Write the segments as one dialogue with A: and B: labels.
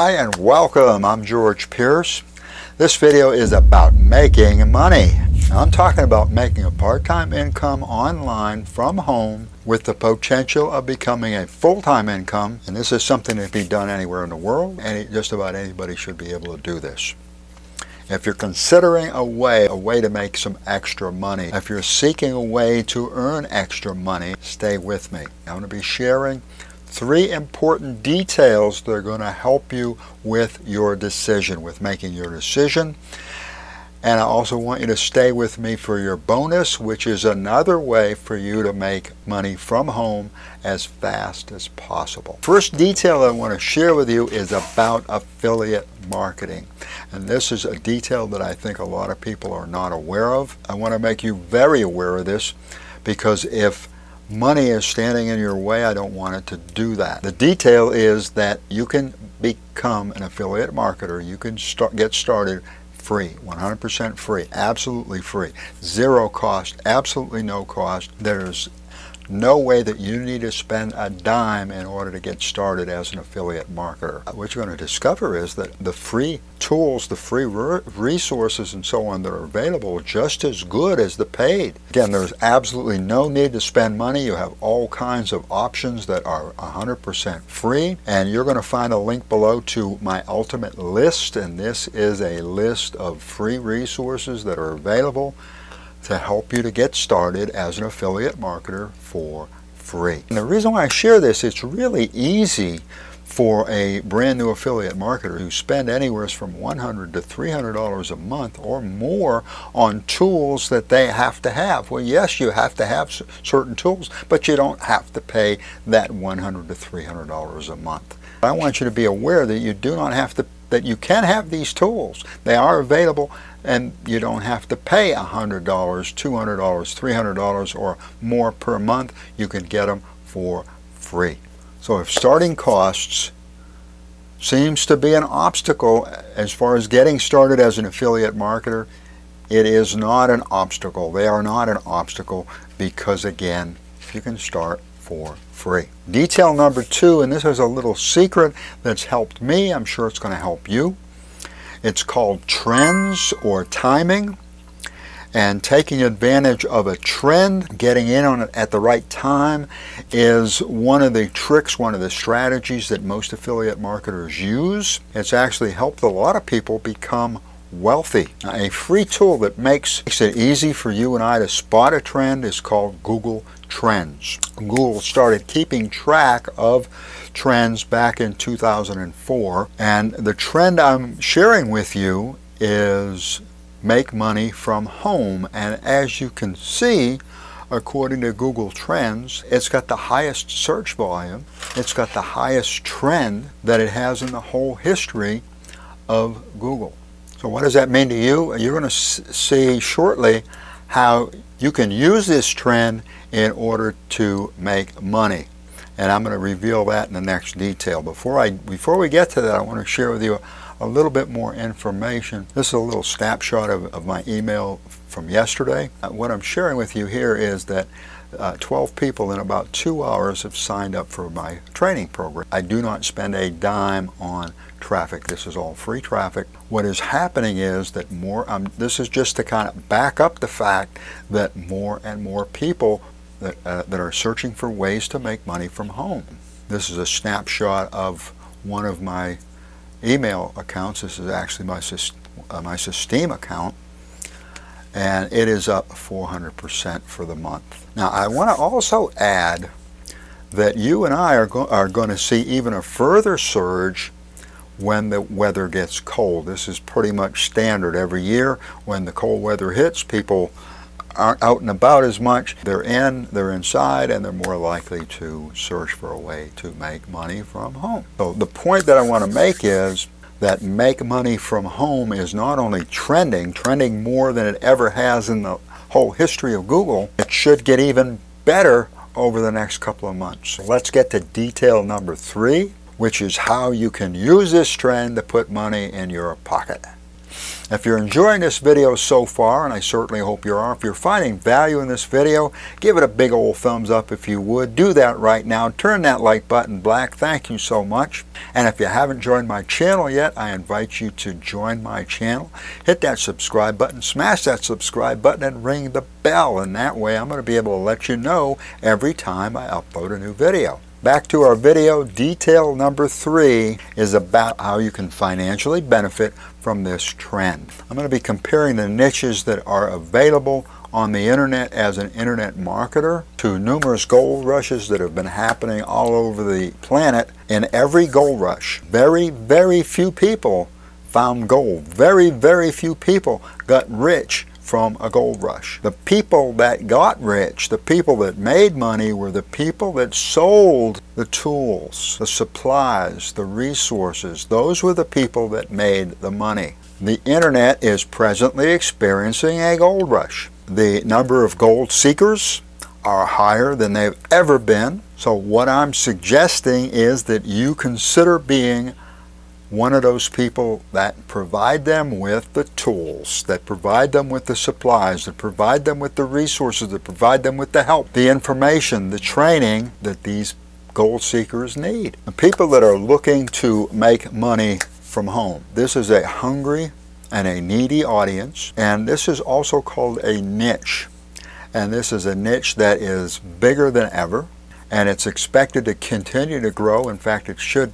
A: Hi and welcome. I'm George Pierce. This video is about making money. Now, I'm talking about making a part-time income online from home with the potential of becoming a full-time income, and this is something that can be done anywhere in the world, and just about anybody should be able to do this. If you're considering a way to make some extra money, if you're seeking a way to earn extra money, stay with me. I'm going to be sharing 3 important details that are going to help you with your decision, with making your decision. And I also want you to stay with me for your bonus, which is another way for you to make money from home as fast as possible. First detail I want to share with you is about affiliate marketing. And this is a detail that I think a lot of people are not aware of. I want to make you very aware of this, because if money is standing in your way, I don't want it to do that. The detail is that you can become an affiliate marketer. You can get started free, 100% free, absolutely free, zero cost, absolutely no cost. There's no way that you need to spend a dime in order to get started as an affiliate marketer. What you're going to discover is that the free tools, the free resources and so on that are available are just as good as the paid. Again, there's absolutely no need to spend money. You have all kinds of options that are 100% free, and you're going to find a link below to my ultimate list, and this is a list of free resources that are available to help you to get started as an affiliate marketer for free. And the reason why I share this, it's really easy for a brand new affiliate marketer who spend anywhere from $100 to $300 a month or more on tools that they have to have. Well, yes, you have to have certain tools, but you don't have to pay that $100 to $300 a month. I want you to be aware that you do not have to, that you can have these tools. They are available, and you don't have to pay $100, $200, $300 or more per month. You can get them for free. So if starting costs seems to be an obstacle as far as getting started as an affiliate marketer, it is not an obstacle. They are not an obstacle, because again, you can start for free. Detail number 2, and this is a little secret that's helped me. I'm sure it's going to help you. It's called trends or timing, and taking advantage of a trend, getting in on it at the right time, is one of the tricks, one of the strategies that most affiliate marketers use. It's actually helped a lot of people become wealthy. A free tool that makes it easy for you and I to spot a trend is called Google Trends. Google started keeping track of trends back in 2004, and the trend I'm sharing with you is make money from home. And as you can see, according to Google Trends, it's got the highest search volume, it's got the highest trend that it has in the whole history of Google. So what does that mean to you? You're going to see shortly how you can use this trend in order to make money. And I'm going to reveal that in the next detail. Before we get to that, I want to share with you a little bit more information. This is a little snapshot of my email from yesterday. What I'm sharing with you here is that 12 people in about 2 hours have signed up for my training program. I do not spend a dime on traffic. This is all free traffic. What is happening is that this is just to kind of back up the fact that more and more people that are searching for ways to make money from home. This is a snapshot of one of my email accounts. This is actually my Systeme account, and it is up 400% for the month. Now, I want to also add that you and I are going to see even a further surge when the weather gets cold. This is pretty much standard every year. When the cold weather hits, people aren't out and about as much. They're inside, and they're more likely to search for a way to make money from home. So the point that I want to make is that make money from home is not only trending more than it ever has in the whole history of Google. It should get even better over the next couple of months. So let's get to detail number 3, which is how you can use this trend to put money in your pocket. If you're enjoying this video so far, and I certainly hope you are, if you're finding value in this video, give it a big old thumbs up if you would. Do that right now. Turn that like button black. Thank you so much. And if you haven't joined my channel yet, I invite you to join my channel. Hit that subscribe button, smash that subscribe button, and ring the bell. And that way I'm going to be able to let you know every time I upload a new video. Back to our video, detail number 3 is about how you can financially benefit from this trend. I'm going to be comparing the niches that are available on the internet as an internet marketer to numerous gold rushes that have been happening all over the planet. In every gold rush, very, very few people found gold. Very, very few people got rich from a gold rush. The people that got rich, the people that made money, were the people that sold the tools, the supplies, the resources. Those were the people that made the money. The internet is presently experiencing a gold rush. The number of gold seekers are higher than they've ever been. So what I'm suggesting is that you consider being one of those people that provide them with the tools, that provide them with the supplies, that provide them with the resources, that provide them with the help, the information, the training that these gold seekers need. The people that are looking to make money from home. This is a hungry and a needy audience, and this is also called a niche. And this is a niche that is bigger than ever, and it's expected to continue to grow. In fact, it should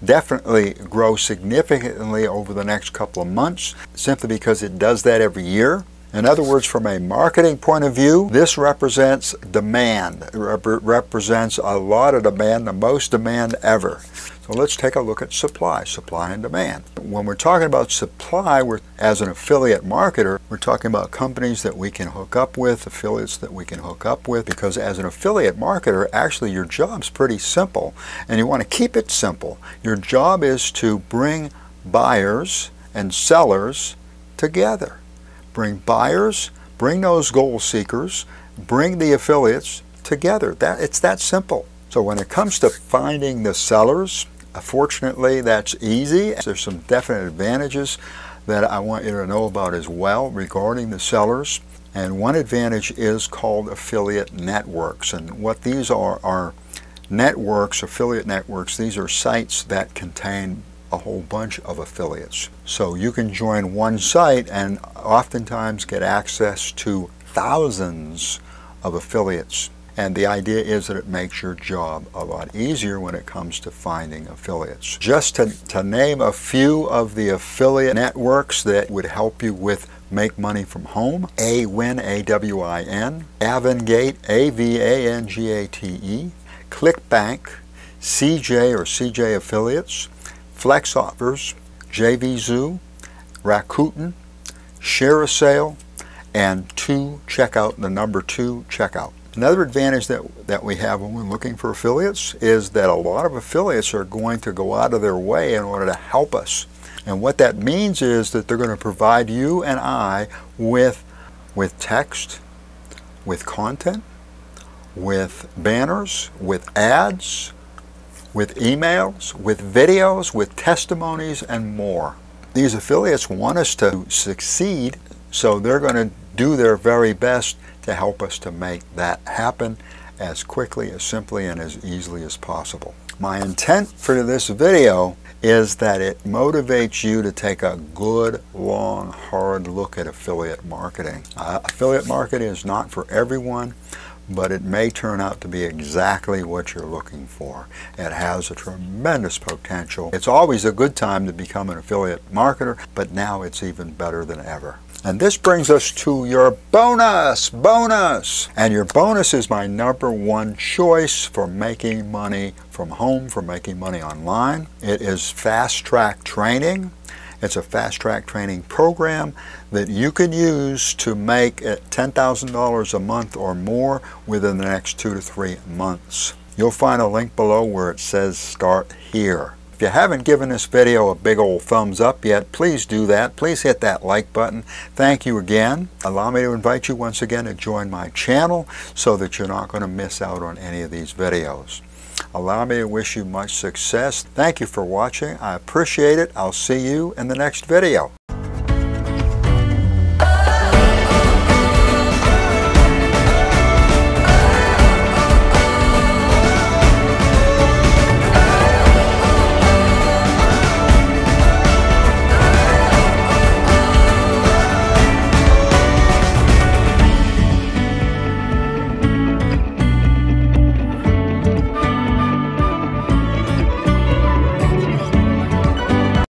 A: definitely grow significantly over the next couple of months, simply because it does that every year. In other words, from a marketing point of view, this represents demand. It represents a lot of demand, the most demand ever. So let's take a look at supply and demand. When we're talking about supply, as an affiliate marketer, we're talking about companies that we can hook up with, affiliates that we can hook up with, because as an affiliate marketer, actually your job's pretty simple, and you want to keep it simple. Your job is to bring buyers and sellers together. Bring buyers, bring those goal seekers, bring the affiliates together. It's that simple. So when it comes to finding the sellers, fortunately that's easy. There's some definite advantages that I want you to know about as well regarding the sellers. And one advantage is called affiliate networks. And what these are networks, affiliate networks. These are sites that contain a whole bunch of affiliates. So you can join one site and oftentimes get access to thousands of affiliates. And the idea is that it makes your job a lot easier when it comes to finding affiliates. Just to name a few of the affiliate networks that would help you with make money from home: AWIN, A-W-I-N, Avangate, A-V-A-N-G-A-T-E, ClickBank, CJ or CJ Affiliates, Flex Offers, JVZoo, Rakuten, Share a Sale, and 2Checkout, the number 2Checkout. Another advantage that we have when we're looking for affiliates is that a lot of affiliates are going to go out of their way in order to help us. And what that means is that they're going to provide you and I with text, with content, with banners, with ads, with emails, with videos, with testimonies, and more. These affiliates want us to succeed, so they're going to do their very best to help us to make that happen as quickly, as simply, and as easily as possible. My intent for this video is that it motivates you to take a good, long, hard look at affiliate marketing. Affiliate marketing is not for everyone, but it may turn out to be exactly what you're looking for. It has a tremendous potential. It's always a good time to become an affiliate marketer, but now it's even better than ever. And this brings us to your bonus. And your bonus is my #1 choice for making money from home, for making money online. It is fast track training. It's a fast track training program that you can use to make $10,000 a month or more within the next 2 to 3 months. You'll find a link below where it says start here. If you haven't given this video a big old thumbs up yet, please do that. Please hit that like button. Thank you again. Allow me to invite you once again to join my channel so that you're not going to miss out on any of these videos. Allow me to wish you much success. Thank you for watching. I appreciate it. I'll see you in the next video.